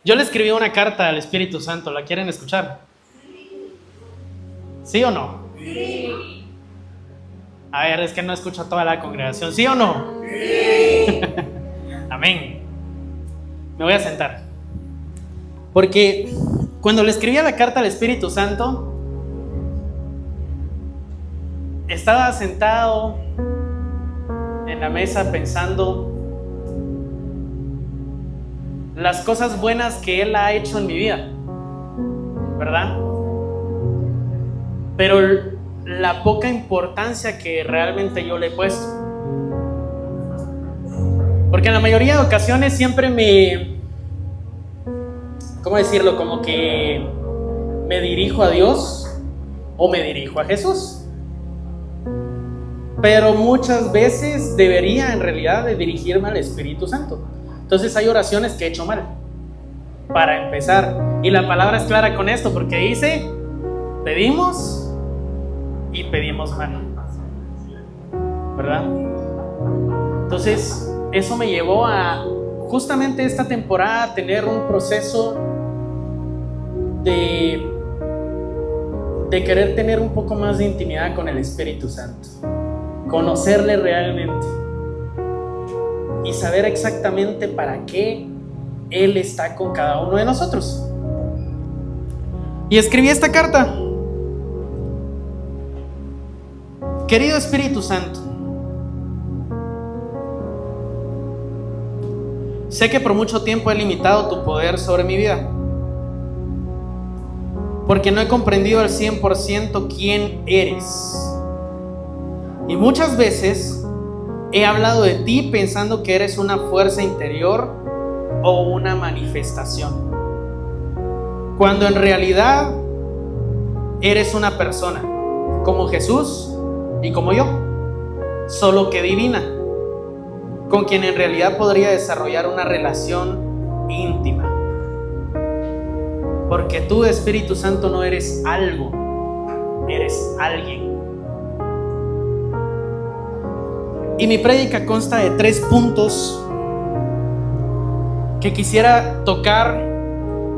Yo le escribí una carta al Espíritu Santo, ¿la quieren escuchar? ¿Sí o no? Sí. A ver, es que no escucho a toda la congregación, ¿sí o no? Sí. Amén. Me voy a sentar. Porque cuando le escribía la carta al Espíritu Santo, estaba sentado en la mesa pensando las cosas buenas que Él ha hecho en mi vida, ¿verdad? Pero la poca importancia que realmente yo le he puesto. Porque en la mayoría de ocasiones siempre ¿cómo decirlo? Como que me dirijo a Dios o me dirijo a Jesús. Pero muchas veces debería en realidad de dirigirme al Espíritu Santo. Entonces hay oraciones que he hecho mal, para empezar. Y la palabra es clara con esto, porque dice, pedimos y pedimos mal, ¿verdad? Entonces eso me llevó a justamente esta temporada a tener un proceso de querer tener un poco más de intimidad con el Espíritu Santo, conocerle realmente y saber exactamente para qué Él está con cada uno de nosotros. Y escribí esta carta. Querido Espíritu Santo, sé que por mucho tiempo he limitado tu poder sobre mi vida, porque no he comprendido al 100% quién eres. Y muchas veces he hablado de ti pensando que eres una fuerza interior o una manifestación, cuando en realidad eres una persona, como Jesús y como yo, solo que divina, con quien en realidad podría desarrollar una relación íntima. Porque tú, Espíritu Santo, no eres algo, eres alguien. Y mi prédica consta de 3 puntos que quisiera tocar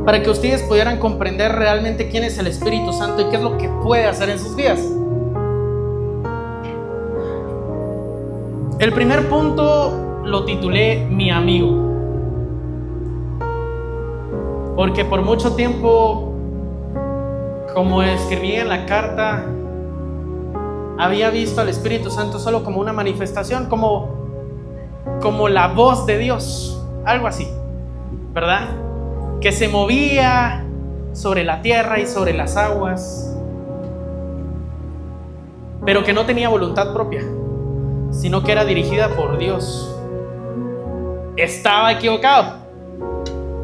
para que ustedes pudieran comprender realmente quién es el Espíritu Santo y qué es lo que puede hacer en sus vidas. El primer punto lo titulé Mi amigo, porque por mucho tiempo, como escribí en la carta, había visto al Espíritu Santo solo como una manifestación, como la voz de Dios, algo así, ¿verdad? Que se movía sobre la tierra y sobre las aguas, pero que no tenía voluntad propia, sino que era dirigida por Dios. Estaba equivocado,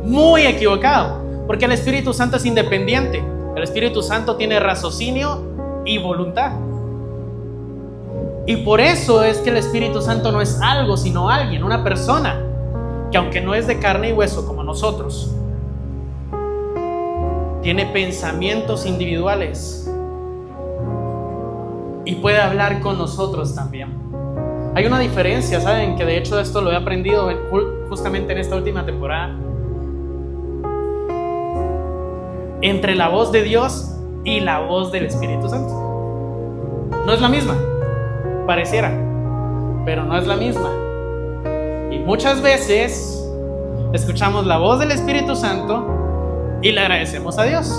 muy equivocado, porque el Espíritu Santo es independiente. El Espíritu Santo tiene raciocinio y voluntad. Y por eso es que el Espíritu Santo no es algo, sino alguien, una persona, que aunque no es de carne y hueso como nosotros, tiene pensamientos individuales y puede hablar con nosotros también. Hay una diferencia, ¿saben? Que de hecho esto lo he aprendido justamente en esta última temporada, entre la voz de Dios y la voz del Espíritu Santo. No es la misma, pareciera, pero no es la misma. Y muchas veces escuchamos la voz del Espíritu Santo y le agradecemos a Dios.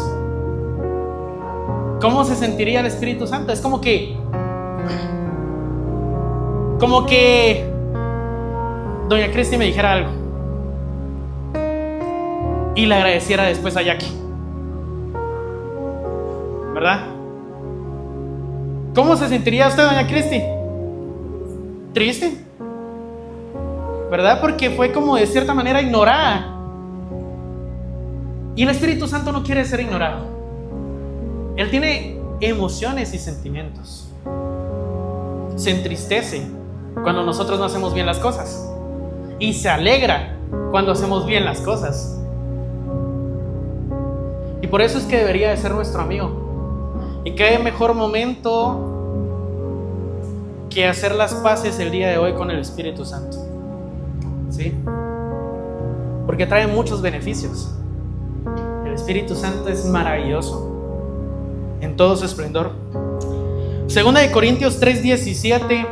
¿Cómo se sentiría el Espíritu Santo? Es como que doña Cristi me dijera algo y le agradeciera después a Jackie, ¿verdad? ¿Cómo se sentiría usted, doña Cristi? Triste, ¿verdad? Porque fue como de cierta manera ignorada. Y el Espíritu Santo no quiere ser ignorado. Él tiene emociones y sentimientos. Se entristece cuando nosotros no hacemos bien las cosas y se alegra cuando hacemos bien las cosas. Y por eso es que debería de ser nuestro amigo. Y qué mejor momento que hacer las paces el día de hoy con el Espíritu Santo, ¿sí? Porque trae muchos beneficios. Espíritu Santo es maravilloso en todo su esplendor. Segunda de Corintios 3:17,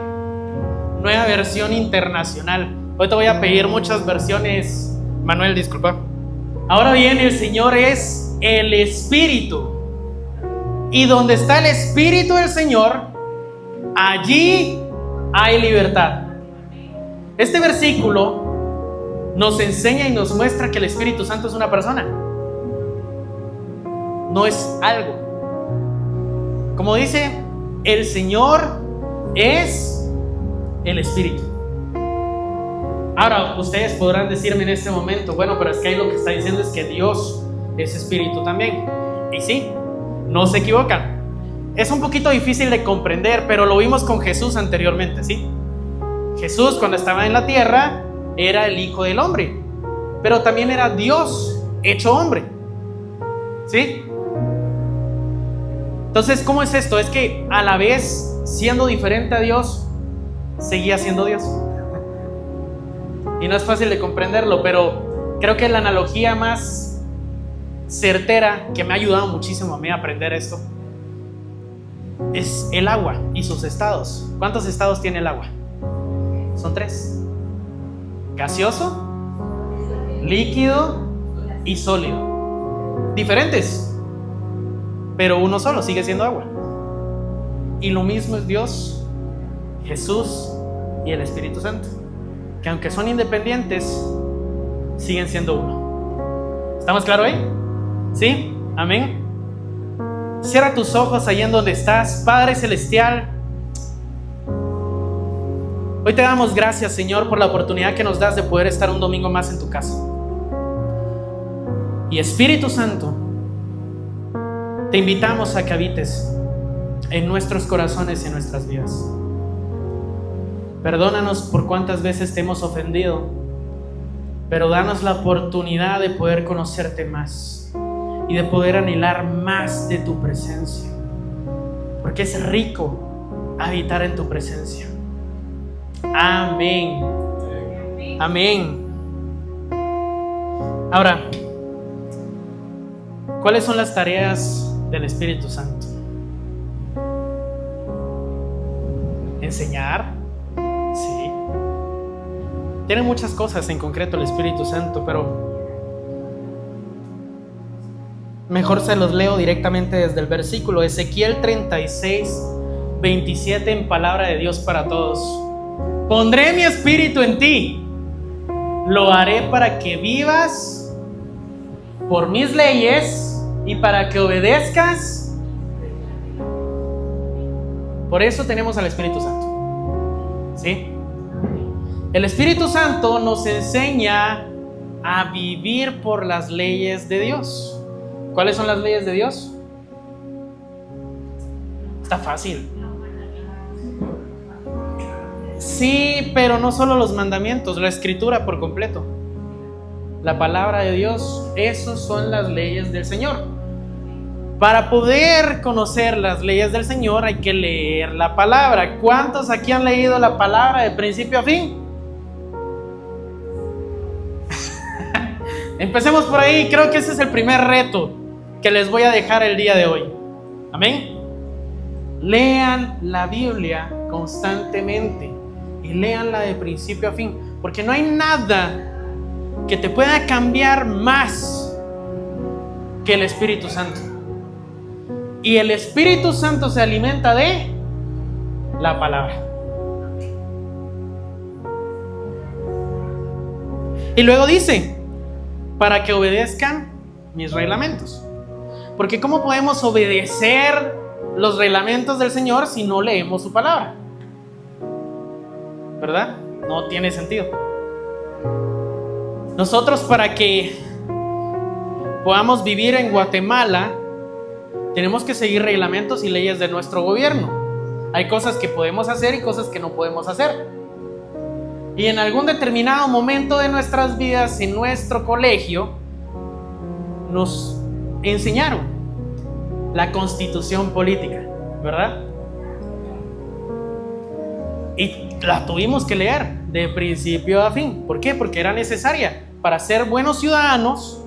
nueva versión internacional. Hoy te voy a pedir muchas versiones, Manuel, disculpa. Ahora bien, el Señor es el Espíritu, y donde está el Espíritu del Señor, allí hay libertad. Este versículo nos enseña y nos muestra que el Espíritu Santo es una persona, no es algo. Como dice, el Señor es el Espíritu. Ahora, ustedes podrán decirme en este momento, bueno, pero es que ahí lo que está diciendo es que Dios es Espíritu también. Y sí, no se equivocan. Es un poquito difícil de comprender, pero lo vimos con Jesús anteriormente, ¿sí? Jesús, cuando estaba en la tierra, era el Hijo del Hombre, pero también era Dios hecho hombre, ¿sí? Entonces, ¿cómo es esto? Es que a la vez, siendo diferente a Dios, seguía siendo Dios. Y no es fácil de comprenderlo, pero creo que la analogía más certera que me ha ayudado muchísimo a mí a aprender esto es el agua y sus estados. ¿Cuántos estados tiene el agua? Son 3: gaseoso, líquido y sólido. Diferentes, pero uno solo sigue siendo agua. Y lo mismo es Dios, Jesús y el Espíritu Santo, que aunque son independientes, siguen siendo uno. ¿Estamos claros ahí? ¿Sí? Amén. Cierra tus ojos ahí en donde estás. Padre Celestial, hoy te damos gracias, Señor, por la oportunidad que nos das de poder estar un domingo más en tu casa. Y Espíritu Santo, te invitamos a que habites en nuestros corazones y en nuestras vidas. Perdónanos por cuántas veces te hemos ofendido, pero danos la oportunidad de poder conocerte más y de poder anhelar más de tu presencia, porque es rico habitar en tu presencia. Amén. Amén. Ahora, ¿cuáles son las tareas del Espíritu Santo? Enseñar. Sí. Tiene muchas cosas en concreto el Espíritu Santo, pero mejor se los leo directamente desde el versículo. Ezequiel 36:27, en palabra de Dios para todos. Pondré mi espíritu en ti, lo haré para que vivas por mis leyes y para que obedezcas. Por eso tenemos al Espíritu Santo, ¿sí? El Espíritu Santo nos enseña a vivir por las leyes de Dios. ¿Cuáles son las leyes de Dios? Está fácil. Sí, pero no solo los mandamientos, la Escritura por completo. La palabra de Dios, esas son las leyes del Señor. Para poder conocer las leyes del Señor hay que leer la palabra. ¿Cuántos aquí han leído la palabra de principio a fin? Empecemos por ahí. Creo que ese es el primer reto que les voy a dejar el día de hoy. Amén. Lean la Biblia constantemente y léanla de principio a fin, porque no hay nada que te pueda cambiar más que el Espíritu Santo. Y el Espíritu Santo se alimenta de la palabra. Y luego dice, para que obedezcan mis reglamentos. Porque ¿cómo podemos obedecer los reglamentos del Señor si no leemos su palabra? ¿Verdad? No tiene sentido. Nosotros, para que podamos vivir en Guatemala, tenemos que seguir reglamentos y leyes de nuestro gobierno. Hay cosas que podemos hacer y cosas que no podemos hacer. Y en algún determinado momento de nuestras vidas, en nuestro colegio, nos enseñaron la Constitución política, ¿verdad? Y la tuvimos que leer de principio a fin. ¿Por qué? Porque era necesaria para ser buenos ciudadanos.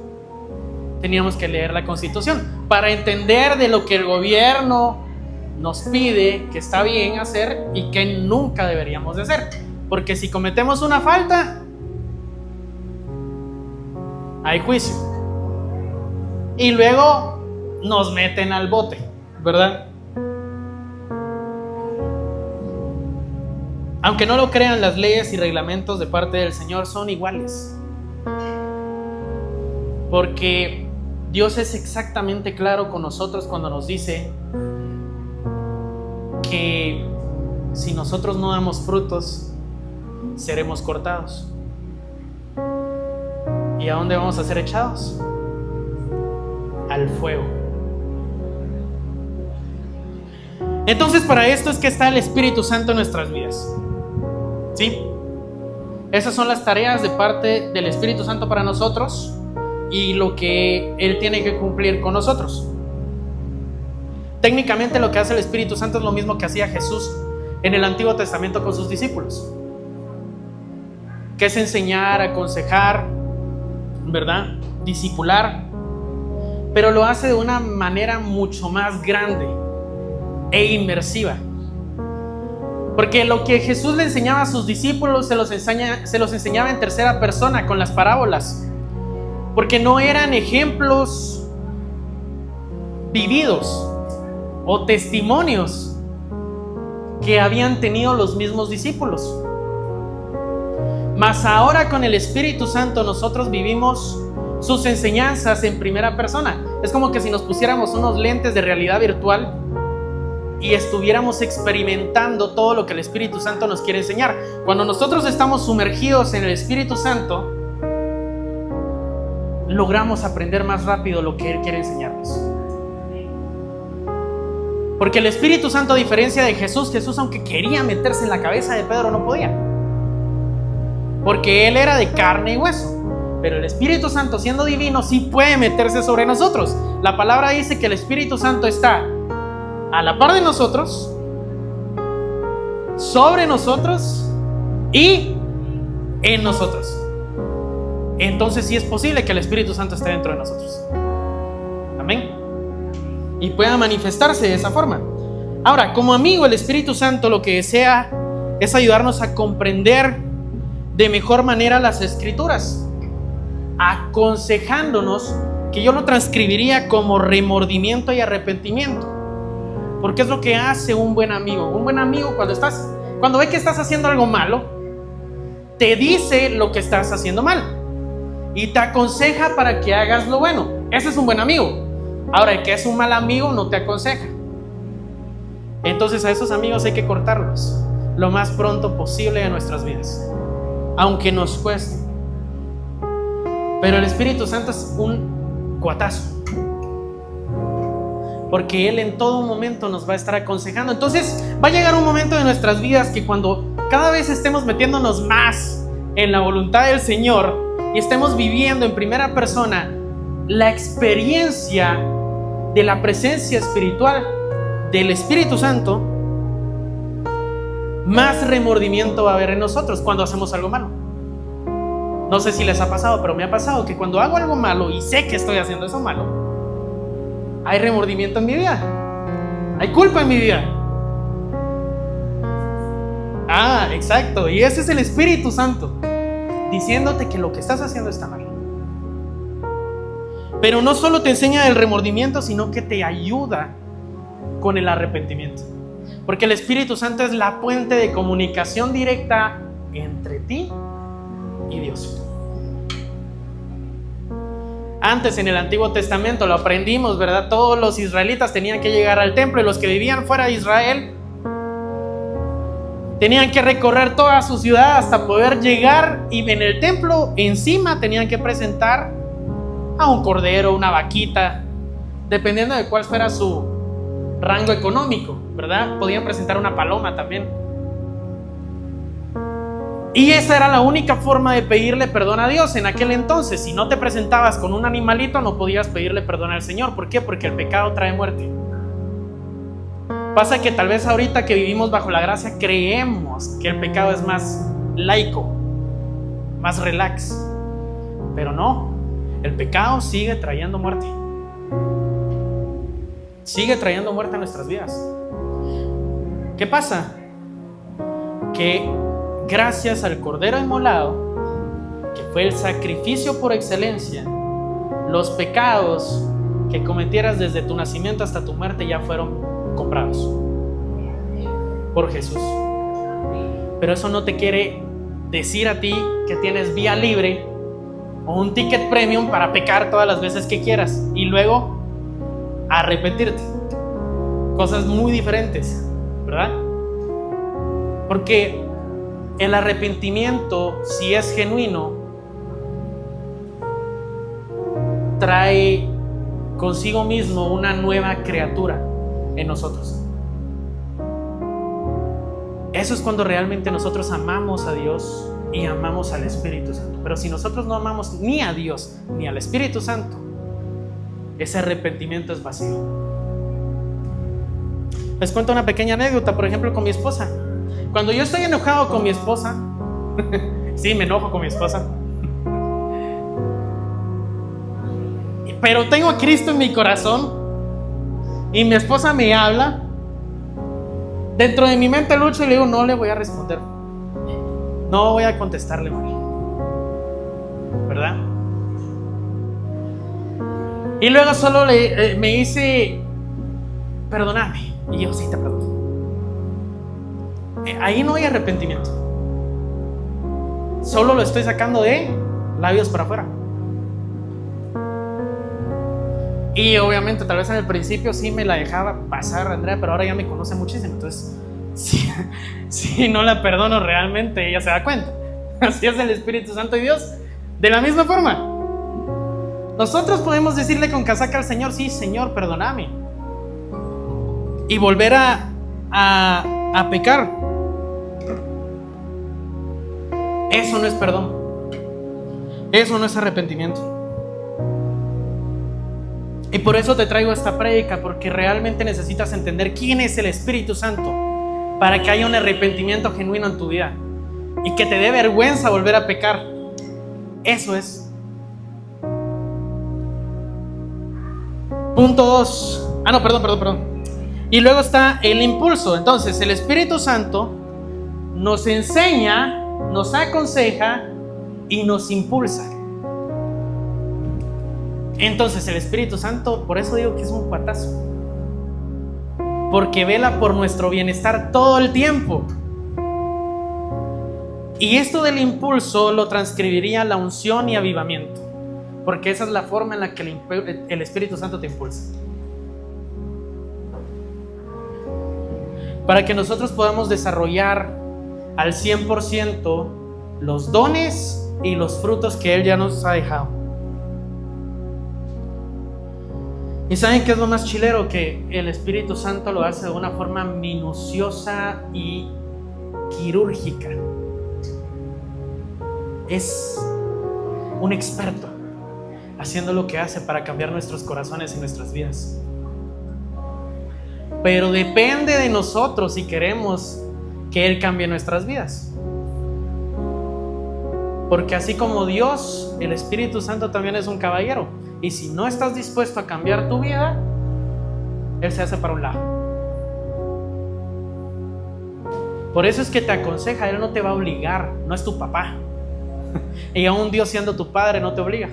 teníamos que leer la Constitución para entender de lo que el gobierno nos pide que está bien hacer y que nunca deberíamos de hacer. Porque si cometemos una falta, hay juicio. Y luego nos meten al bote, ¿verdad? Aunque no lo crean, las leyes y reglamentos de parte del Señor son iguales. Porque Dios es exactamente claro con nosotros cuando nos dice que si nosotros no damos frutos, seremos cortados. ¿Y a dónde vamos a ser echados? Al fuego. Entonces, para esto es que está el Espíritu Santo en nuestras vidas. ¿Sí? Esas son las tareas de parte del Espíritu Santo para nosotros y lo que Él tiene que cumplir con nosotros. Técnicamente lo que hace el Espíritu Santo es lo mismo que hacía Jesús en el Antiguo Testamento con sus discípulos, que es enseñar, aconsejar, ¿verdad? Discipular, pero lo hace de una manera mucho más grande e inmersiva. Porque lo que Jesús le enseñaba a sus discípulos se los enseñaba en tercera persona con las parábolas, porque no eran ejemplos vividos o testimonios que habían tenido los mismos discípulos. Mas ahora con el Espíritu Santo nosotros vivimos sus enseñanzas en primera persona. Es como que si nos pusiéramos unos lentes de realidad virtual y estuviéramos experimentando todo lo que el Espíritu Santo nos quiere enseñar. Cuando nosotros estamos sumergidos en el Espíritu Santo, logramos aprender más rápido lo que Él quiere enseñarnos. Porque el Espíritu Santo, a diferencia de Jesús, aunque quería meterse en la cabeza de Pedro, no podía. Porque Él era de carne y hueso. Pero el Espíritu Santo, siendo divino, sí puede meterse sobre nosotros. La palabra dice que el Espíritu Santo está a la par de nosotros, sobre nosotros y en nosotros. Entonces sí es posible que el Espíritu Santo esté dentro de nosotros. Amén. Y pueda manifestarse de esa forma. Ahora, como amigo, el Espíritu Santo lo que desea es ayudarnos a comprender de mejor manera las Escrituras, aconsejándonos, que yo lo transcribiría como remordimiento y arrepentimiento. Porque es lo que hace un buen amigo. Un buen amigo, cuando ve que estás haciendo algo malo, te dice lo que estás haciendo mal y te aconseja para que hagas lo bueno. Ese es un buen amigo. Ahora, el que es un mal amigo no te aconseja. Entonces a esos amigos hay que cortarlos lo más pronto posible de nuestras vidas, aunque nos cueste. Pero el Espíritu Santo es un cuatazo, porque Él en todo momento nos va a estar aconsejando. Entonces va a llegar un momento de nuestras vidas que cuando cada vez estemos metiéndonos más en la voluntad del Señor y estemos viviendo en primera persona la experiencia de la presencia espiritual del Espíritu Santo, más remordimiento va a haber en nosotros cuando hacemos algo malo. No sé si les ha pasado, pero me ha pasado que cuando hago algo malo y sé que estoy haciendo eso malo, hay remordimiento en mi vida, hay culpa en mi vida. Exacto. Y ese es el Espíritu Santo diciéndote que lo que estás haciendo está mal. Pero no solo te enseña el remordimiento, sino que te ayuda con el arrepentimiento. Porque el Espíritu Santo es la puente de comunicación directa entre ti y Dios. Antes, en el Antiguo Testamento, lo aprendimos, ¿verdad? Todos los israelitas tenían que llegar al templo, y los que vivían fuera de Israel tenían que recorrer toda su ciudad hasta poder llegar, y en el templo encima tenían que presentar a un cordero, una vaquita, dependiendo de cuál fuera su rango económico, ¿verdad? Podían presentar una paloma también. Y esa era la única forma de pedirle perdón a Dios en aquel entonces. Si no te presentabas con un animalito, no podías pedirle perdón al Señor. ¿Por qué? Porque el pecado trae muerte. Pasa que tal vez ahorita que vivimos bajo la gracia creemos que el pecado es más laico, más relax. Pero no. El pecado sigue trayendo muerte. Sigue trayendo muerte a nuestras vidas. ¿Qué pasa? Que gracias al Cordero inmolado, que fue el sacrificio por excelencia, los pecados que cometieras desde tu nacimiento hasta tu muerte ya fueron comprados por Jesús. Pero eso no te quiere decir a ti que tienes vía libre o un ticket premium para pecar todas las veces que quieras y luego arrepentirte. Cosas muy diferentes, ¿verdad? Porque el arrepentimiento, si es genuino, trae consigo mismo una nueva criatura en nosotros. Eso es cuando realmente nosotros amamos a Dios y amamos al Espíritu Santo. Pero si nosotros no amamos ni a Dios ni al Espíritu Santo, ese arrepentimiento es vacío. Les cuento una pequeña anécdota, por ejemplo, con mi esposa. Cuando yo estoy enojado con mi esposa, sí, me enojo con mi esposa, pero tengo a Cristo en mi corazón y mi esposa me habla, dentro de mi mente lucho y le digo, no le voy a responder, no voy a contestarle mal, ¿verdad? Y luego solo me dice, perdóname, y yo, sí, te perdono. Ahí no hay arrepentimiento, solo lo estoy sacando de labios para afuera. Y obviamente tal vez en el principio sí me la dejaba pasar, Andrea, pero ahora ya me conoce muchísimo. Entonces si no la perdono realmente, ella se da cuenta. Así es el Espíritu Santo y Dios. De la misma forma, nosotros podemos decirle con casaca al Señor, sí, Señor, perdóname, y volver a pecar. Eso no es perdón. Eso no es arrepentimiento. Y por eso te traigo esta prédica, porque realmente necesitas entender quién es el Espíritu Santo para que haya un arrepentimiento genuino en tu vida y que te dé vergüenza volver a pecar. Eso es. Punto 2. Perdón. Y luego está el impulso. Entonces, el Espíritu Santo nos enseña, nos aconseja y nos impulsa. Entonces el Espíritu Santo, por eso digo que es un cuatazo, porque vela por nuestro bienestar todo el tiempo. Y esto del impulso lo transcribiría la unción y avivamiento, porque esa es la forma en la que el Espíritu Santo te impulsa, para que nosotros podamos desarrollar al 100% los dones y los frutos que Él ya nos ha dejado. ¿Y saben qué es lo más chilero? Que el Espíritu Santo lo hace de una forma minuciosa y quirúrgica. Es un experto haciendo lo que hace para cambiar nuestros corazones y nuestras vidas. Pero depende de nosotros si queremos que Él cambie nuestras vidas. Porque así como Dios, el Espíritu Santo también es un caballero. Y si no estás dispuesto a cambiar tu vida, Él se hace para un lado. Por eso es que te aconseja, Él no te va a obligar, no es tu papá. Y aún Dios siendo tu padre no te obliga.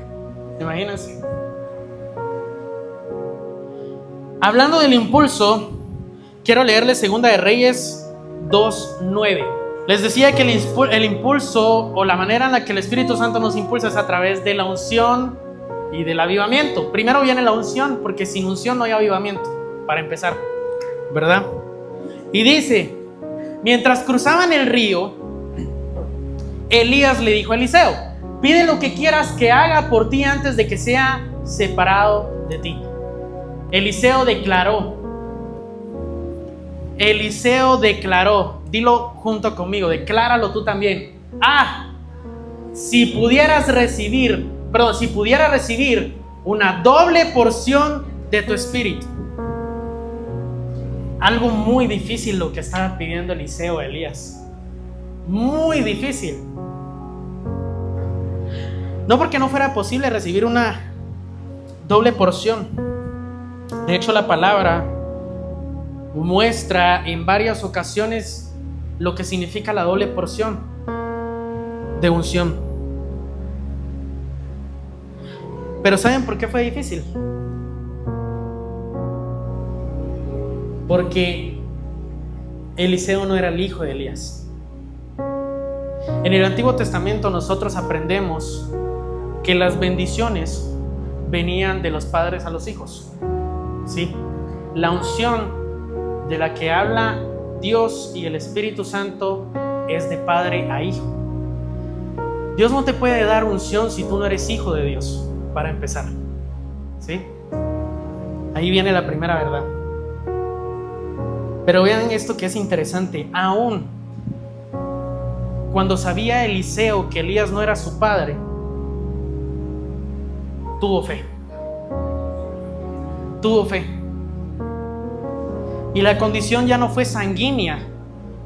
Imagínense. Hablando del impulso, quiero leerles 2 de Reyes 2:9. Les decía que el impulso o la manera en la que el Espíritu Santo nos impulsa es a través de la unción y del avivamiento. Primero viene la unción, porque sin unción no hay avivamiento, para empezar, ¿verdad? Y dice, mientras cruzaban el río, Elías le dijo a Eliseo, pide lo que quieras que haga por ti antes de que sea separado de ti. Eliseo declaró, dilo junto conmigo, decláralo tú también. Si pudiera recibir una doble porción de tu espíritu. Algo muy difícil lo que estaba pidiendo Eliseo a Elías. Muy difícil. No porque no fuera posible recibir una doble porción. De hecho, la palabra muestra en varias ocasiones lo que significa la doble porción de unción. Pero ¿saben por qué fue difícil? Porque Eliseo no era el hijo de Elías. En el Antiguo Testamento nosotros aprendemos que las bendiciones venían de los padres a los hijos. ¿Sí? La unción de la que habla Dios y el Espíritu Santo es de padre a hijo. Dios no te puede dar unción si tú no eres hijo de Dios, para empezar. ¿Sí? Ahí viene la primera verdad. Pero vean esto que es interesante. Aún cuando sabía Eliseo que Elías no era su padre, tuvo fe. Tuvo fe. Y la condición ya no fue sanguínea,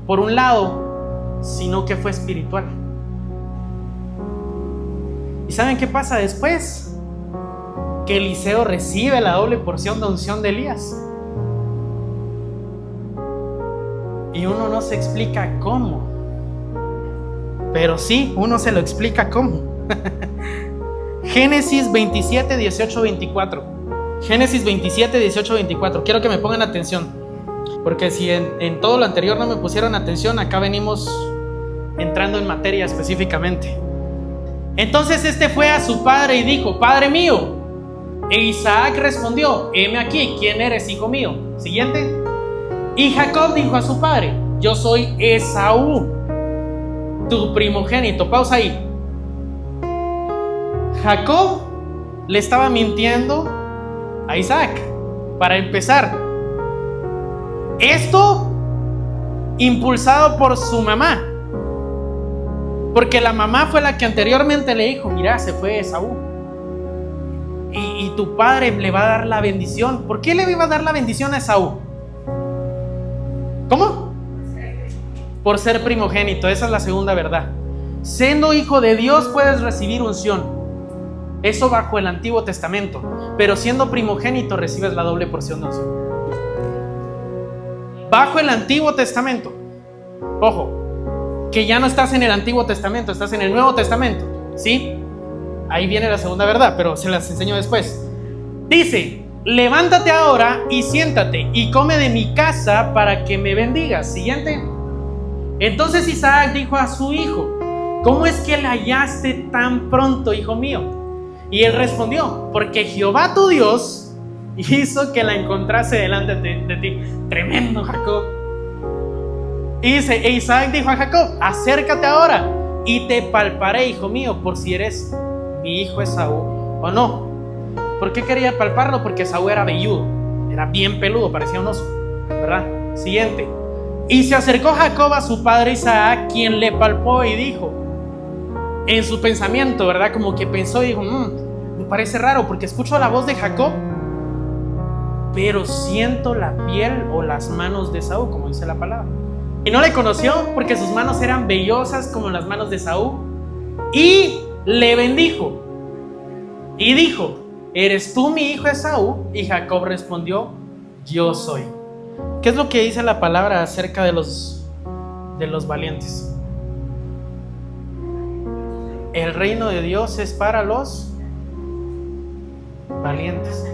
por un lado, sino que fue espiritual. ¿Y saben qué pasa después? Que Eliseo recibe la doble porción de unción de Elías. Y uno no se explica cómo. Pero sí, uno se lo explica cómo. Génesis 27, 18, 24. Génesis 27, 18, 24. Quiero que me pongan atención, porque si en todo lo anterior no me pusieron atención, acá venimos entrando en materia específicamente. Entonces este fue a su padre y dijo: Padre mío. E Isaac respondió: heme aquí, ¿quién eres, hijo mío? Siguiente. Y Jacob dijo a su padre: yo soy Esaú, tu primogénito. Pausa ahí. Jacob le estaba mintiendo a Isaac. Para empezar, esto impulsado por su mamá, porque la mamá fue la que anteriormente le dijo: mira, se fue Esaú y tu padre le va a dar la bendición. ¿Por qué le iba a dar la bendición a Esaú? ¿Cómo? Por ser primogénito. Esa es la segunda verdad. Siendo hijo de Dios puedes recibir unción. Eso bajo el Antiguo Testamento. Pero siendo primogénito recibes la doble porción de unción. Bajo el Antiguo Testamento. Ojo, que ya no estás en el Antiguo Testamento, estás en el Nuevo Testamento. ¿Sí? Ahí viene la segunda verdad, pero se las enseño después. Dice: levántate ahora y siéntate y come de mi casa para que me bendigas. Siguiente. Entonces Isaac dijo a su hijo: ¿cómo es que la hallaste tan pronto, hijo mío? Y él respondió: porque Jehová tu Dios hizo que la encontrase delante de ti. Tremendo, Jacob. Y dice: e Isaac dijo a Jacob: acércate ahora y te palparé, hijo mío, por si eres mi hijo Esaú o no. ¿Por qué quería palparlo? Porque Esaú era velludo, era bien peludo, parecía un oso, ¿verdad? Siguiente. Y se acercó Jacob a su padre Isaac, quien le palpó y dijo, en su pensamiento, ¿verdad? Como que pensó y dijo: me parece raro porque escucho la voz de Jacob, pero siento la piel o las manos de Esaú, como dice la palabra. Y no le conoció porque sus manos eran vellosas como las manos de Esaú. Y le bendijo y dijo: ¿eres tú mi hijo Esaú? Y Jacob respondió: yo soy. ¿Qué es lo que dice la palabra acerca de los valientes? El reino de Dios es para los valientes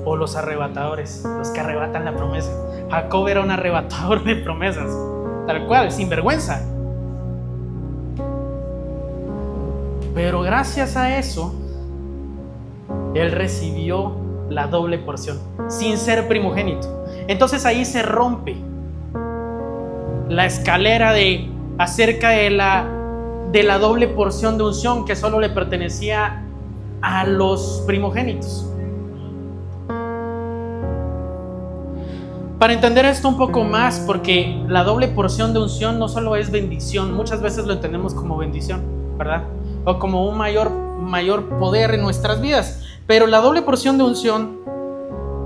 o los arrebatadores, los que arrebatan la promesa. Jacob era un arrebatador de promesas, tal cual, sin vergüenza. Pero gracias a eso, él recibió la doble porción, sin ser primogénito. Entonces ahí se rompe la escalera acerca de la doble porción de unción que solo le pertenecía a los primogénitos. Para entender esto un poco más, porque la doble porción de unción no solo es bendición, muchas veces lo entendemos como bendición, ¿verdad? O como un mayor poder en nuestras vidas. Pero la doble porción de unción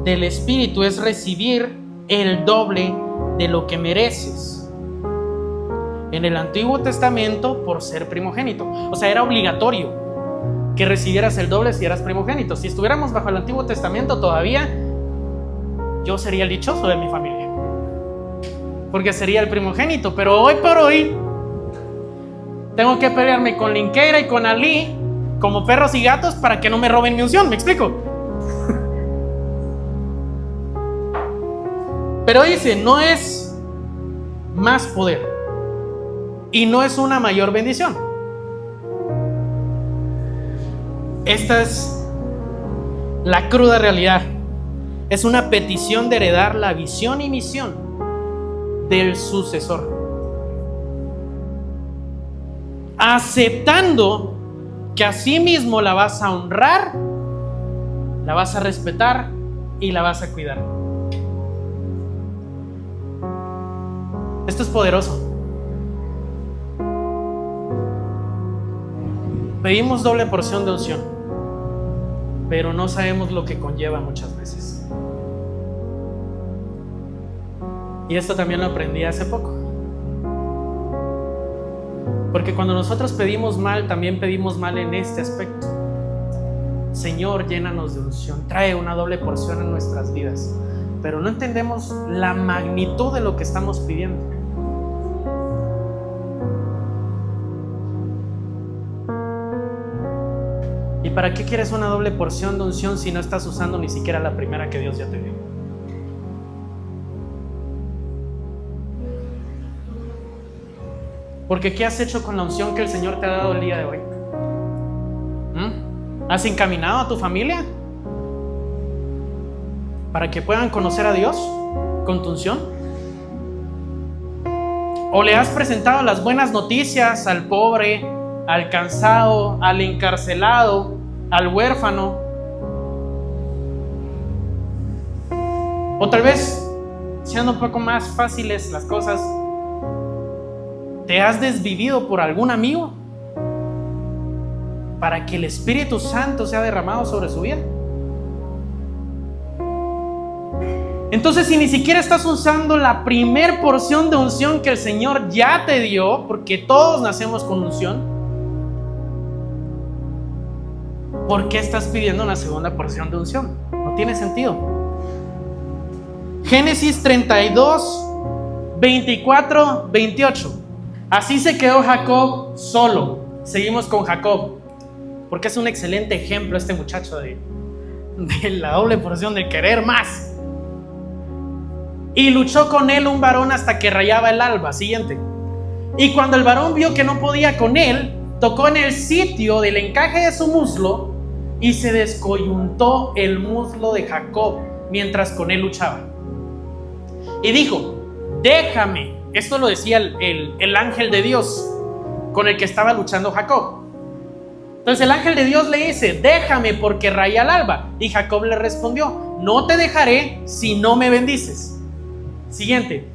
del Espíritu es recibir el doble de lo que mereces. En el Antiguo Testamento, por ser primogénito, o sea, era obligatorio. que recibieras el doble si eras primogénito. Si estuviéramos bajo el Antiguo Testamento todavía, yo sería el dichoso de mi familia, porque sería el primogénito. Pero hoy por hoy tengo que pelearme con Linkeira y con Ali como perros y gatos para que no me roben mi unción. ¿Me explico? Pero dice, no es más poder y no es una mayor bendición. Esta es la cruda realidad. Es una petición de heredar la visión y misión del sucesor, aceptando que así mismo la vas a honrar, la vas a respetar y la vas a cuidar. Esto es poderoso. Pedimos doble porción de unción, pero no sabemos lo que conlleva muchas veces. Y esto también lo aprendí hace poco. Porque cuando nosotros pedimos mal, también pedimos mal en este aspecto. Señor, llénanos de unción, trae una doble porción en nuestras vidas. Pero no entendemos la magnitud de lo que estamos pidiendo. ¿Y para qué quieres una doble porción de unción si no estás usando ni siquiera la primera que Dios ya te dio? Porque ¿qué has hecho con la unción que el Señor te ha dado el día de hoy? ¿Has encaminado a tu familia para que puedan conocer a Dios con tu unción? ¿O le has presentado las buenas noticias al pobre, al cansado, al encarcelado, al huérfano? O tal vez, siendo un poco más fáciles las cosas, ¿te has desvivido por algún amigo para que el Espíritu Santo sea derramado sobre su vida? Entonces, si ni siquiera estás usando la primer porción de unción que el Señor ya te dio, porque todos nacemos con unción, ¿por qué estás pidiendo una segunda porción de unción? No tiene sentido. Génesis 32, 24, 28. Así se quedó Jacob solo. Seguimos con Jacob, porque es un excelente ejemplo este muchacho de la doble porción de querer más. Y luchó con él un varón hasta que rayaba el alba. Siguiente. Y cuando el varón vio que no podía con él, tocó en el sitio del encaje de su muslo y se descoyuntó el muslo de Jacob mientras con él luchaba. Y dijo: déjame. Esto lo decía el ángel de Dios con el que estaba luchando Jacob. Entonces el ángel de Dios le dice: déjame porque raya el alba. Y Jacob le respondió: no te dejaré si no me bendices. Siguiente.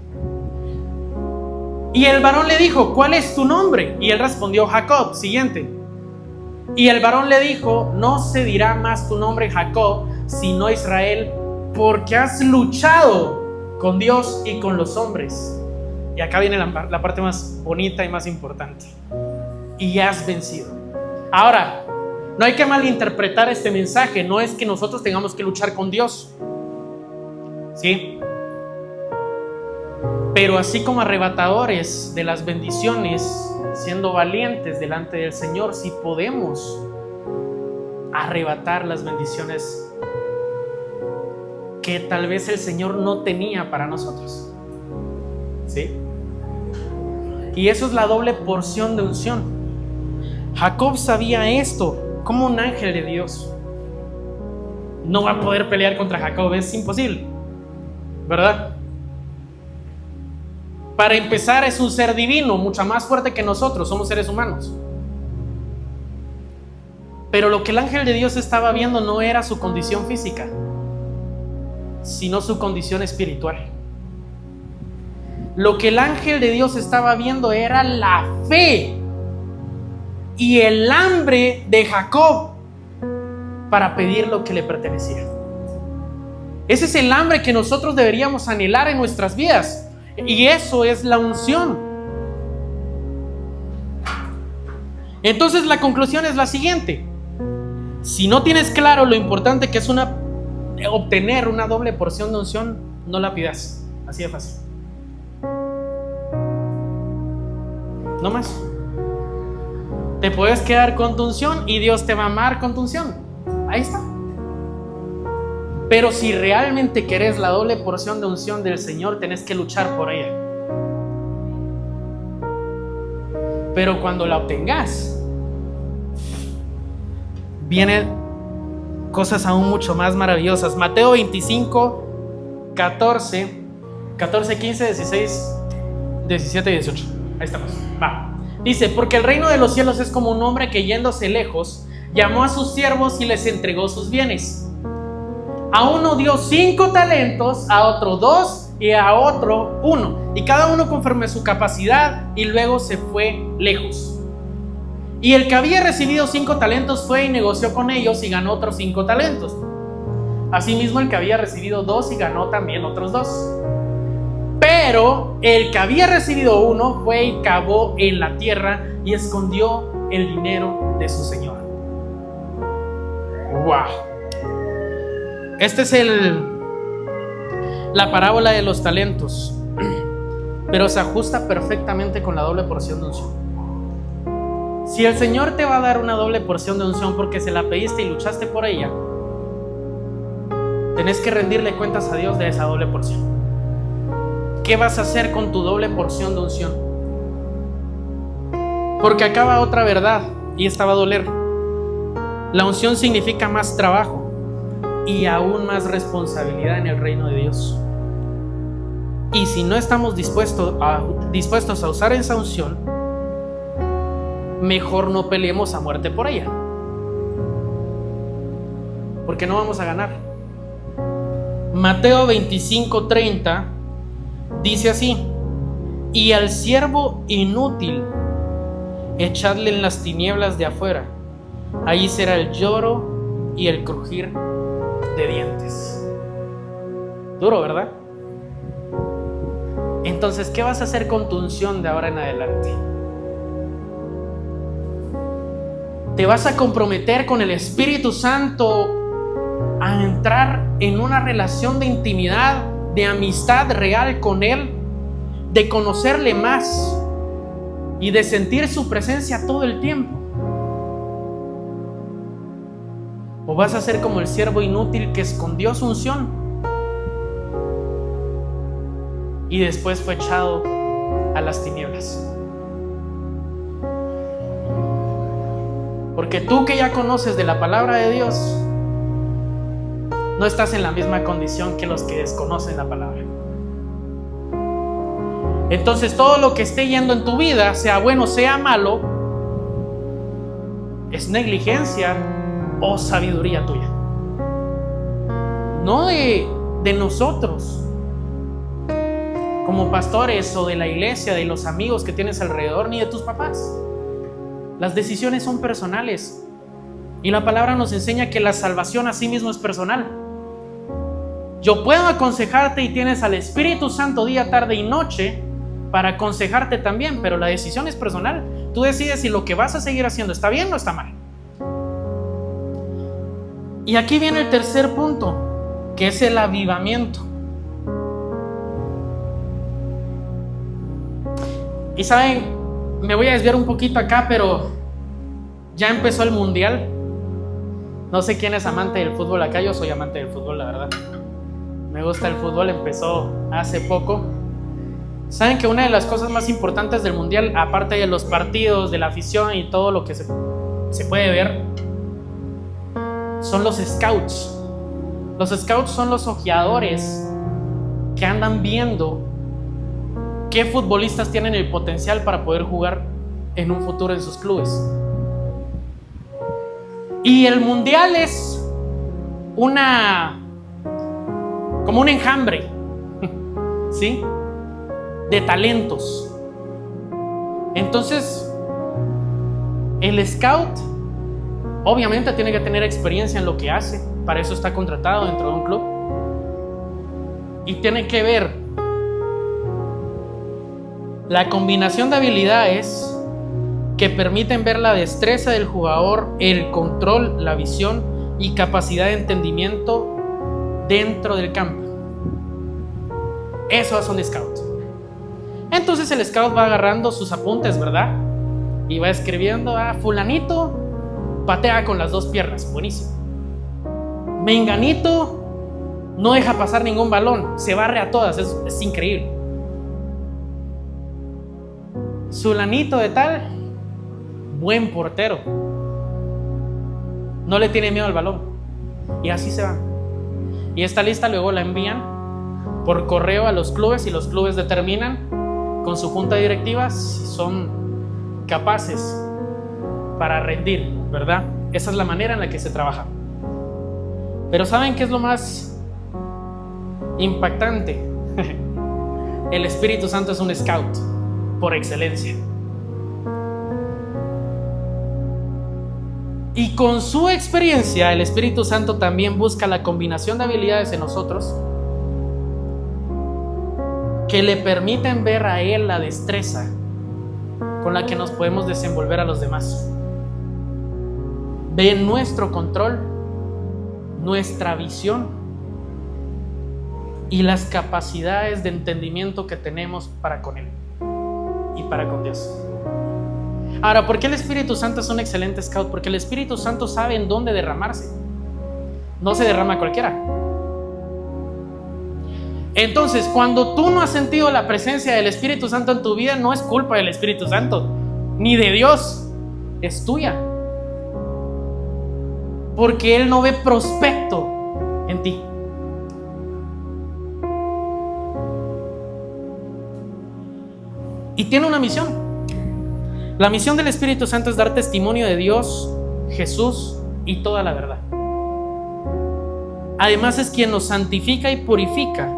Y el varón le dijo: ¿cuál es tu nombre? Y él respondió: Jacob. Siguiente. Y el varón le dijo: no se dirá más tu nombre Jacob, sino Israel, porque has luchado con Dios y con los hombres. Y acá viene la parte más bonita y más importante. Y has vencido. Ahora, no hay que malinterpretar este mensaje. No es que nosotros tengamos que luchar con Dios, ¿sí? Pero así como arrebatadores de las bendiciones, siendo valientes delante del Señor, sí podemos arrebatar las bendiciones que tal vez el Señor no tenía para nosotros, ¿sí? Y eso es la doble porción de unción. Jacob sabía esto. Como un ángel de Dios no va a poder pelear contra Jacob, es imposible, ¿verdad? Para empezar, es un ser divino, mucho más fuerte que nosotros, somos seres humanos. Pero lo que el ángel de Dios estaba viendo no era su condición física, sino su condición espiritual. Lo que el ángel de Dios estaba viendo era la fe y el hambre de Jacob para pedir lo que le pertenecía. Ese es el hambre que nosotros deberíamos anhelar en nuestras vidas, y eso es la unción. Entonces la conclusión es la siguiente: Si no tienes claro lo importante que es obtener una doble porción de unción, no la pidas. Así de fácil. No más. Te puedes quedar con tu unción y Dios te va a amar con tu unción. Ahí está. Pero si realmente querés la doble porción de unción del Señor, tenés que luchar por ella. Pero cuando la obtengas, vienen cosas aún mucho más maravillosas. Mateo 25, 14, 15, 16, 17 y 18. Ahí estamos. Va. Dice, porque el reino de los cielos es como un hombre que, yéndose lejos, llamó a sus siervos y les entregó sus bienes. A uno dio 5 talentos, a otro 2 y a otro 1, y cada uno conforme a su capacidad, y luego se fue lejos. Y el que había recibido 5 talentos fue y negoció con ellos y ganó otros 5 talentos. Asimismo, el que había recibido 2 y ganó también otros 2. Pero el que había recibido 1 fue y cavó en la tierra y escondió el dinero de su señor. ¡Wow! Esta es la parábola de los talentos, pero se ajusta perfectamente con la doble porción de unción. Si el Señor te va a dar una doble porción de unción porque se la pediste y luchaste por ella, tenés que rendirle cuentas a Dios de esa doble porción. ¿Qué vas a hacer con tu doble porción de unción? Porque acaba otra verdad, y esta va a doler. La unción significa más trabajo y aún más responsabilidad en el reino de Dios. Y si no estamos dispuestos a usar esa unción, mejor no peleemos a muerte por ella, porque no vamos a ganar. Mateo 25:30 dice así: y al siervo inútil echadle en las tinieblas de afuera, allí será el lloro y el crujir de dientes. Duro, ¿verdad? Entonces, ¿qué vas a hacer con tu unción de ahora en adelante? ¿Te vas a comprometer con el Espíritu Santo a entrar en una relación de intimidad, de amistad real con Él, de conocerle más y de sentir su presencia todo el tiempo? ¿O vas a ser como el siervo inútil que escondió su unción y después fue echado a las tinieblas? Porque tú, que ya conoces de la palabra de Dios, no estás en la misma condición que los que desconocen la palabra. Entonces, todo lo que esté yendo en tu vida, sea bueno, sea malo, es negligencia o sabiduría tuya, no de nosotros como pastores, o de la iglesia, de los amigos que tienes alrededor, ni de tus papás. Las decisiones son personales, y la palabra nos enseña que la salvación así mismo es personal. Yo puedo aconsejarte y tienes al Espíritu Santo día, tarde y noche para aconsejarte también, pero la decisión es personal. Tú decides si lo que vas a seguir haciendo está bien o está mal. Y aquí viene el tercer punto, que es el avivamiento. Y saben, me voy a desviar un poquito acá, pero ya empezó el mundial. No sé quién es amante del fútbol acá. Yo soy amante del fútbol, la verdad. Me gusta el fútbol, empezó hace poco. Saben que una de las cosas más importantes del mundial, aparte de los partidos, de la afición y todo lo que se puede ver, son los scouts. Los scouts son los ojeadores que andan viendo qué futbolistas tienen el potencial para poder jugar en un futuro en sus clubes. Y el mundial es como un enjambre, ¿sí?, de talentos. Entonces, el scout obviamente tiene que tener experiencia en lo que hace. Para eso está contratado dentro de un club. Y tiene que ver la combinación de habilidades que permiten ver la destreza del jugador, el control, la visión y capacidad de entendimiento dentro del campo. Eso hace un scout. Entonces el scout va agarrando sus apuntes, ¿verdad? Y va escribiendo: fulanito patea con las 2 piernas, buenísimo. Menganito no deja pasar ningún balón, se barre a todas, es increíble. Sulanito de tal, buen portero, no le tiene miedo al balón. Y así se va. Y esta lista luego la envían por correo a los clubes, y los clubes determinan con su junta directiva si son capaces para rendir, ¿verdad? Esa es la manera en la que se trabaja. Pero ¿saben qué es lo más impactante? El Espíritu Santo es un scout por excelencia. Y con su experiencia, el Espíritu Santo también busca la combinación de habilidades en nosotros que le permiten ver a Él la destreza con la que nos podemos desenvolver a los demás. Ve nuestro control, nuestra visión y las capacidades de entendimiento que tenemos para con Él y para con Dios. Ahora, ¿por qué el Espíritu Santo es un excelente scout? Porque el Espíritu Santo sabe en dónde derramarse. No se derrama cualquiera. Entonces, cuando tú no has sentido la presencia del Espíritu Santo en tu vida, no es culpa del Espíritu Santo, ni de Dios, es tuya. Porque Él no ve prospecto en ti. Y tiene una misión. La misión del Espíritu Santo es dar testimonio de Dios, Jesús y toda la verdad. Además, es quien nos santifica y purifica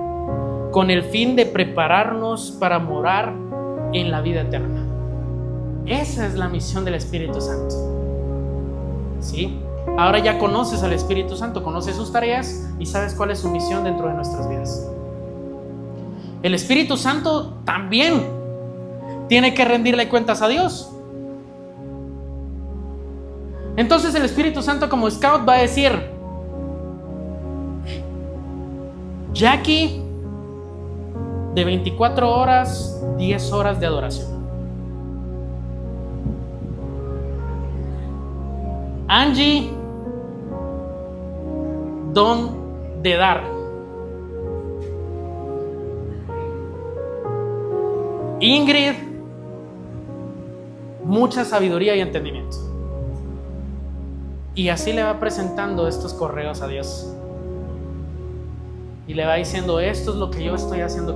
con el fin de prepararnos para morar en la vida eterna. Esa es la misión del Espíritu Santo. ¿Sí? Ahora ya conoces al Espíritu Santo, conoces sus tareas y sabes cuál es su misión dentro de nuestras vidas. El Espíritu Santo también tiene que rendirle cuentas a Dios. Entonces el Espíritu Santo, como scout, va a decir: Jackie, de 24 horas, 10 horas de adoración. Angie, don de dar. Ingrid, mucha sabiduría y entendimiento. Y así le va presentando estos correos a Dios. Y le va diciendo: esto es lo que yo estoy haciendo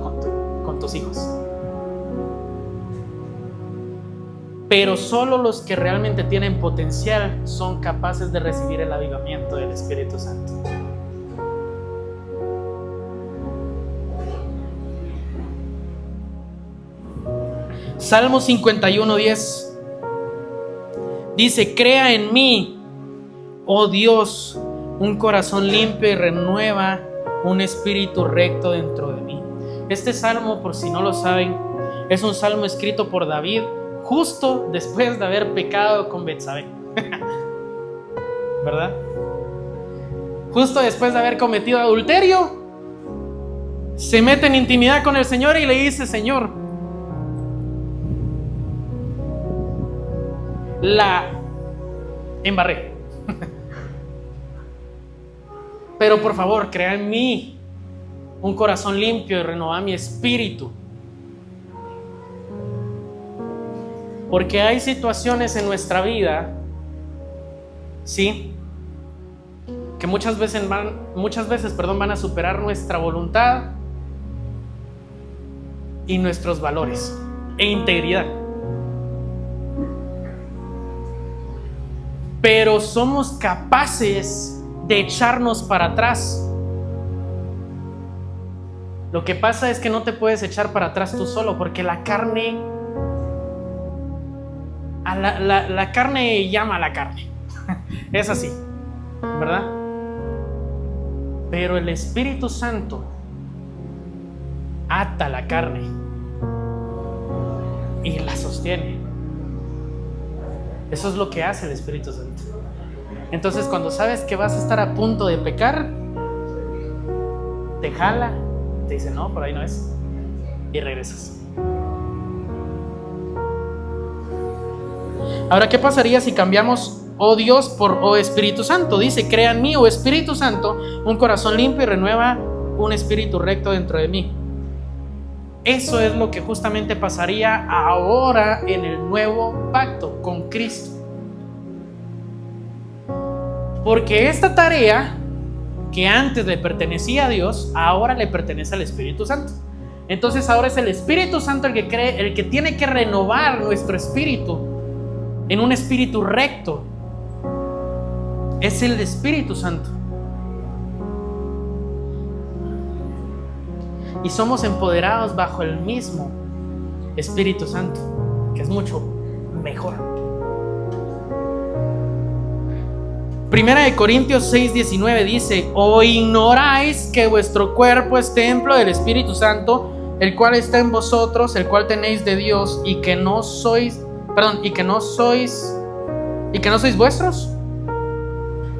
con tus hijos. Pero solo los que realmente tienen potencial son capaces de recibir el avivamiento del Espíritu Santo. Salmo 51:10 dice: crea en mí, oh Dios, un corazón limpio y renueva un espíritu recto dentro de mí. Este salmo, por si no lo saben, es un salmo escrito por David justo después de haber pecado con Betsabé. ¿Verdad? Justo después de haber cometido adulterio, se mete en intimidad con el Señor y le dice: Señor, la embarré, pero por favor, crea en mí un corazón limpio y renueva mi espíritu. Porque hay situaciones en nuestra vida, ¿sí?, que muchas veces van a superar nuestra voluntad y nuestros valores e integridad. Pero somos capaces de echarnos para atrás. Lo que pasa es que no te puedes echar para atrás tú solo, porque la carne, la carne llama a la carne. Es así, ¿verdad? Pero el Espíritu Santo ata la carne y la sostiene. Eso es lo que hace el Espíritu Santo. Entonces, cuando sabes que vas a estar a punto de pecar, te jala, te dice, no, por ahí no es, y regresas. Ahora, ¿qué pasaría si cambiamos oh Dios por oh Espíritu Santo? Dice, crea en mí, oh Espíritu Santo, un corazón limpio y renueva un espíritu recto dentro de mí. Eso es lo que justamente pasaría ahora en el nuevo pacto con Cristo. Porque esta tarea que antes le pertenecía a Dios, ahora le pertenece al Espíritu Santo. Entonces ahora es el Espíritu Santo el que tiene que renovar nuestro espíritu en un espíritu recto. Es el Espíritu Santo. Y somos empoderados bajo el mismo Espíritu Santo, que es mucho mejor. Primera de Corintios 6:19 dice, ¿o ignoráis que vuestro cuerpo es templo del Espíritu Santo, el cual está en vosotros, el cual tenéis de Dios, y que no sois vuestros?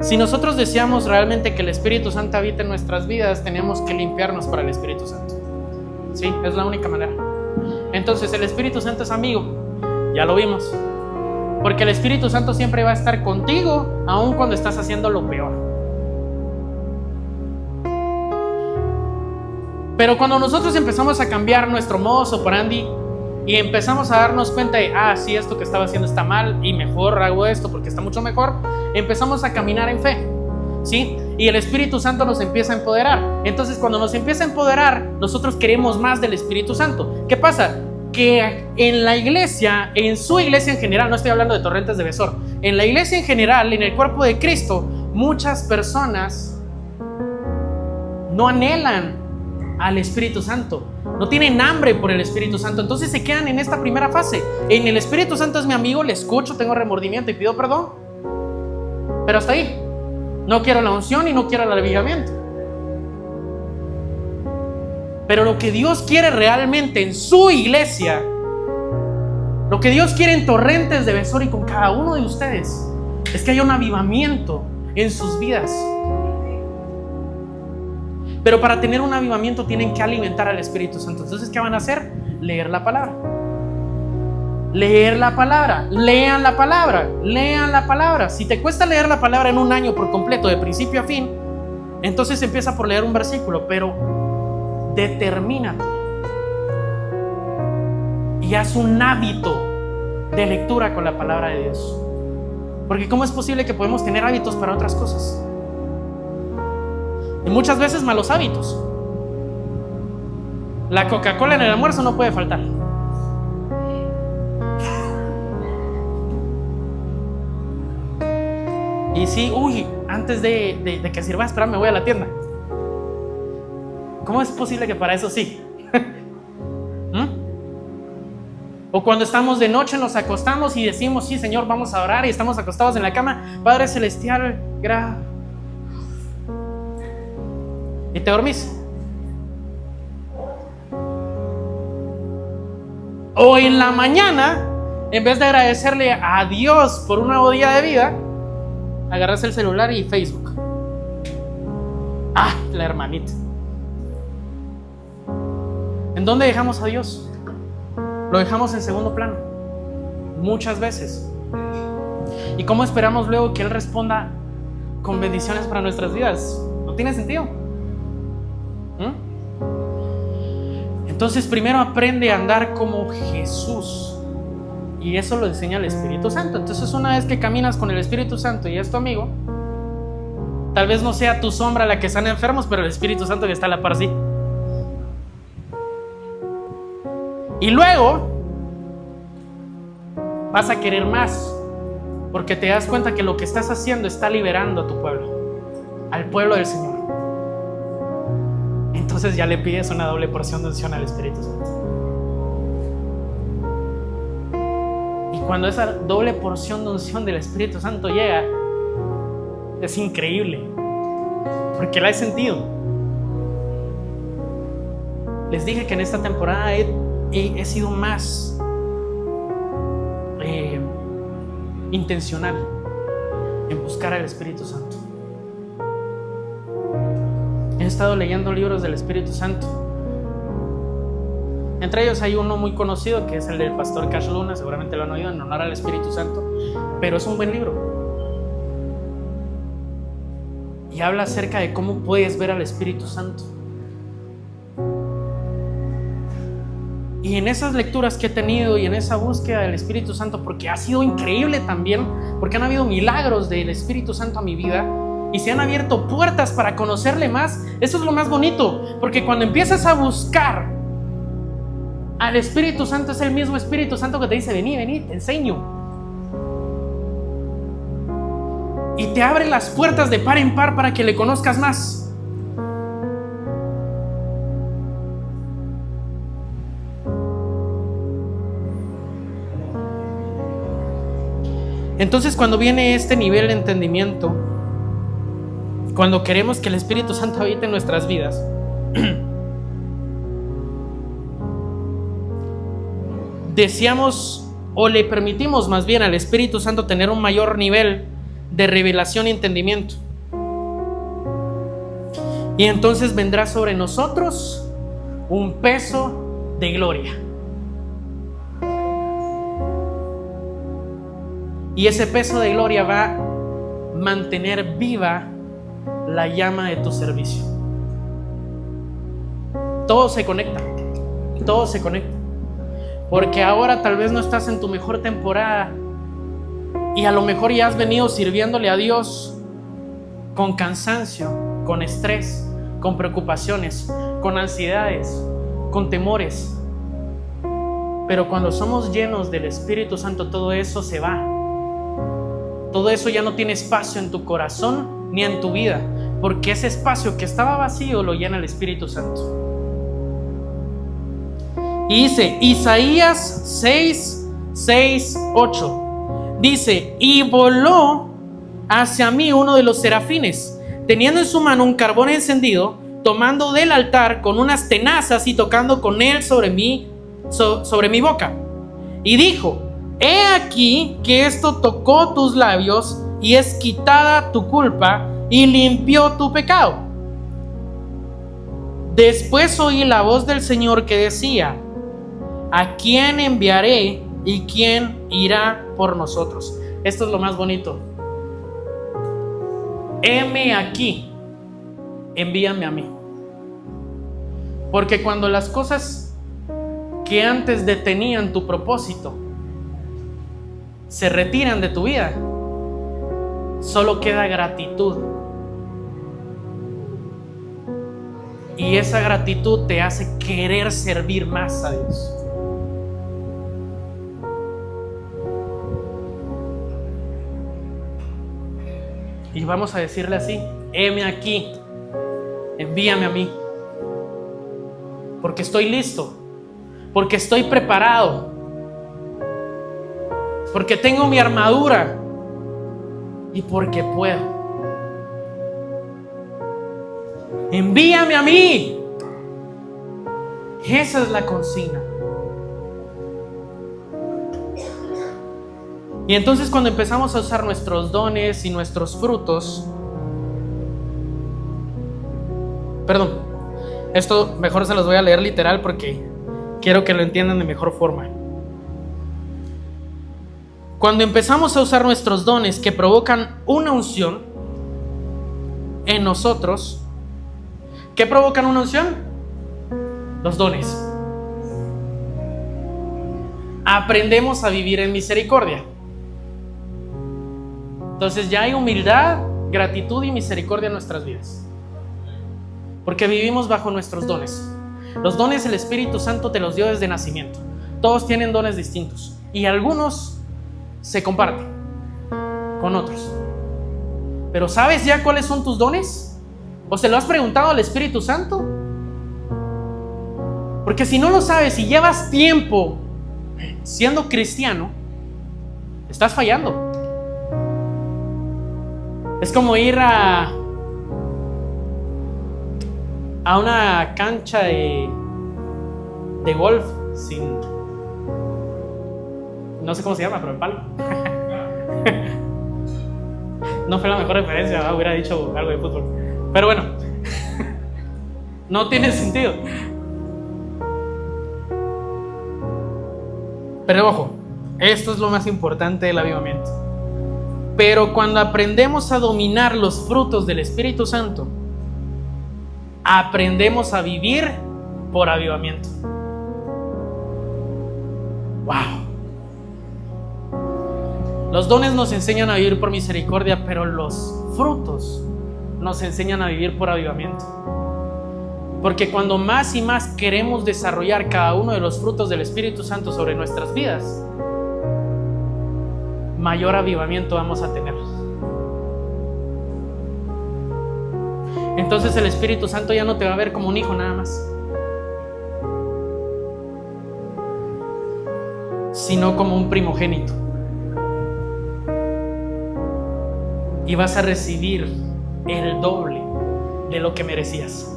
Si nosotros deseamos realmente que el Espíritu Santo habite en nuestras vidas, tenemos que limpiarnos para el Espíritu Santo. Sí, es la única manera. Entonces el Espíritu Santo es amigo, ya lo vimos. Porque el Espíritu Santo siempre va a estar contigo, aun cuando estás haciendo lo peor. Pero cuando nosotros empezamos a cambiar nuestro modus operandi y empezamos a darnos cuenta de, sí, esto que estaba haciendo está mal y mejor hago esto porque está mucho mejor, empezamos a caminar en fe, ¿sí? Y el Espíritu Santo nos empieza a empoderar. Entonces, cuando nos empieza a empoderar, nosotros queremos más del Espíritu Santo. ¿Qué pasa? Que en la iglesia, en su iglesia en general, no estoy hablando de Torrentes de Besor, en la iglesia en general, en el cuerpo de Cristo, muchas personas no anhelan al Espíritu Santo, no tienen hambre por el Espíritu Santo. Entonces se quedan en esta primera fase. En el Espíritu Santo es mi amigo, le escucho, tengo remordimiento y pido perdón, pero hasta ahí. No quiero la unción y no quiero el avivamiento. Pero lo que Dios quiere realmente en su iglesia, lo que Dios quiere en Torrentes de Besor y con cada uno de ustedes, es que haya un avivamiento en sus vidas. Pero para tener un avivamiento tienen que alimentar al Espíritu Santo. Entonces, ¿qué van a hacer? Leer la palabra. Leer la palabra. Lean la palabra. Lean la palabra. Si te cuesta leer la palabra en un año por completo, de principio a fin, entonces empieza por leer un versículo, pero determínate y haz un hábito de lectura con la palabra de Dios. Porque ¿cómo es posible que podemos tener hábitos para otras cosas? Y muchas veces malos hábitos. La Coca-Cola en el almuerzo no puede faltar. Y sí, antes de que sirva, espera, me voy a la tienda. ¿Cómo es posible que para eso sí? O cuando estamos de noche, nos acostamos y decimos, sí, Señor, vamos a orar, y estamos acostados en la cama, Padre Celestial, gracias. Y te dormís. O en la mañana, en vez de agradecerle a Dios por un nuevo día de vida, agarras el celular y Facebook. La hermanita. ¿En dónde dejamos a Dios? Lo dejamos en segundo plano, muchas veces. ¿Y cómo esperamos luego que Él responda con bendiciones para nuestras vidas? No tiene sentido. Entonces, primero aprende a andar como Jesús, y eso lo enseña el Espíritu Santo. Entonces, una vez que caminas con el Espíritu Santo y es tu amigo, tal vez no sea tu sombra la que están enfermos, pero el Espíritu Santo que está a la par sí. Y luego vas a querer más, porque te das cuenta que lo que estás haciendo está liberando a tu pueblo, al pueblo del Señor. Entonces ya le pides una doble porción de unción al Espíritu Santo. Y cuando esa doble porción de unción del Espíritu Santo llega, es increíble, porque la he sentido. Les dije que en esta temporada he sido más intencional en buscar al Espíritu Santo. He estado leyendo libros del Espíritu Santo. Entre ellos hay uno muy conocido que es el del pastor Cash Luna, seguramente lo han oído, en honor al Espíritu Santo, pero es un buen libro. Y habla acerca de cómo puedes ver al Espíritu Santo. Y en esas lecturas que he tenido y en esa búsqueda del Espíritu Santo, porque ha sido increíble también, porque han habido milagros del Espíritu Santo a mi vida y se han abierto puertas para conocerle más. Eso es lo más bonito, porque cuando empiezas a buscar al Espíritu Santo, es el mismo Espíritu Santo que te dice: vení, vení, te enseño. Y te abre las puertas de par en par para que le conozcas más. Entonces, cuando viene este nivel de entendimiento, cuando queremos que el Espíritu Santo habite en nuestras vidas, deseamos o le permitimos más bien al Espíritu Santo tener un mayor nivel de revelación y entendimiento. Y entonces vendrá sobre nosotros un peso de gloria. Y ese peso de gloria va a mantener viva la llama de tu servicio. Todo se conecta. Todo se conecta. Porque ahora tal vez no estás en tu mejor temporada y a lo mejor ya has venido sirviéndole a Dios con cansancio, con estrés, con preocupaciones, con ansiedades, con temores. Pero cuando somos llenos del Espíritu Santo, todo eso se va. Todo eso ya no tiene espacio en tu corazón ni en tu vida, porque ese espacio que estaba vacío lo llena el Espíritu Santo. Y dice Isaías 6:8. Dice: y voló hacia mí uno de los serafines, teniendo en su mano un carbón encendido, tomando del altar con unas tenazas y tocando con él sobre mi boca. Y dijo: he aquí que esto tocó tus labios y es quitada tu culpa y limpió tu pecado. Después oí la voz del Señor que decía: ¿a quién enviaré y quién irá por nosotros? Esto es lo más bonito. Heme aquí, envíame a mí. Porque cuando las cosas que antes detenían tu propósito se retiran de tu vida, solo queda gratitud. Y esa gratitud te hace querer servir más a Dios. Y vamos a decirle así: heme aquí, envíame a mí. Porque estoy listo, porque estoy preparado, porque tengo mi armadura y porque puedo. Envíame a mí. Esa es la consigna. Y entonces cuando empezamos a usar nuestros dones y nuestros frutos, esto mejor se los voy a leer literal porque quiero que lo entiendan de mejor forma. Cuando empezamos a usar nuestros dones que provocan una unción en nosotros, ¿qué provocan una unción? Los dones. Aprendemos a vivir en misericordia. Entonces ya hay humildad, gratitud y misericordia en nuestras vidas, porque vivimos bajo nuestros dones. Los dones el Espíritu Santo te los dio desde nacimiento. Todos tienen dones distintos y algunos se comparten con otros. Pero ¿sabes ya cuáles son tus dones? ¿O se lo has preguntado al Espíritu Santo? Porque si no lo sabes y llevas tiempo siendo cristiano, estás fallando. Es como ir a una cancha de golf sin... no sé cómo se llama, pero el palo. No fue la mejor referencia, hubiera dicho algo de fútbol. Pero bueno, no tiene sentido. Pero ojo, esto es lo más importante del avivamiento. Pero cuando aprendemos a dominar los frutos del Espíritu Santo, aprendemos a vivir por avivamiento. ¡Wow! Los dones nos enseñan a vivir por misericordia, pero los frutos nos enseñan a vivir por avivamiento. Porque cuando más y más queremos desarrollar cada uno de los frutos del Espíritu Santo sobre nuestras vidas, mayor avivamiento vamos a tener. Entonces el Espíritu Santo ya no te va a ver como un hijo nada más, sino como un primogénito. Y vas a recibir el doble de lo que merecías.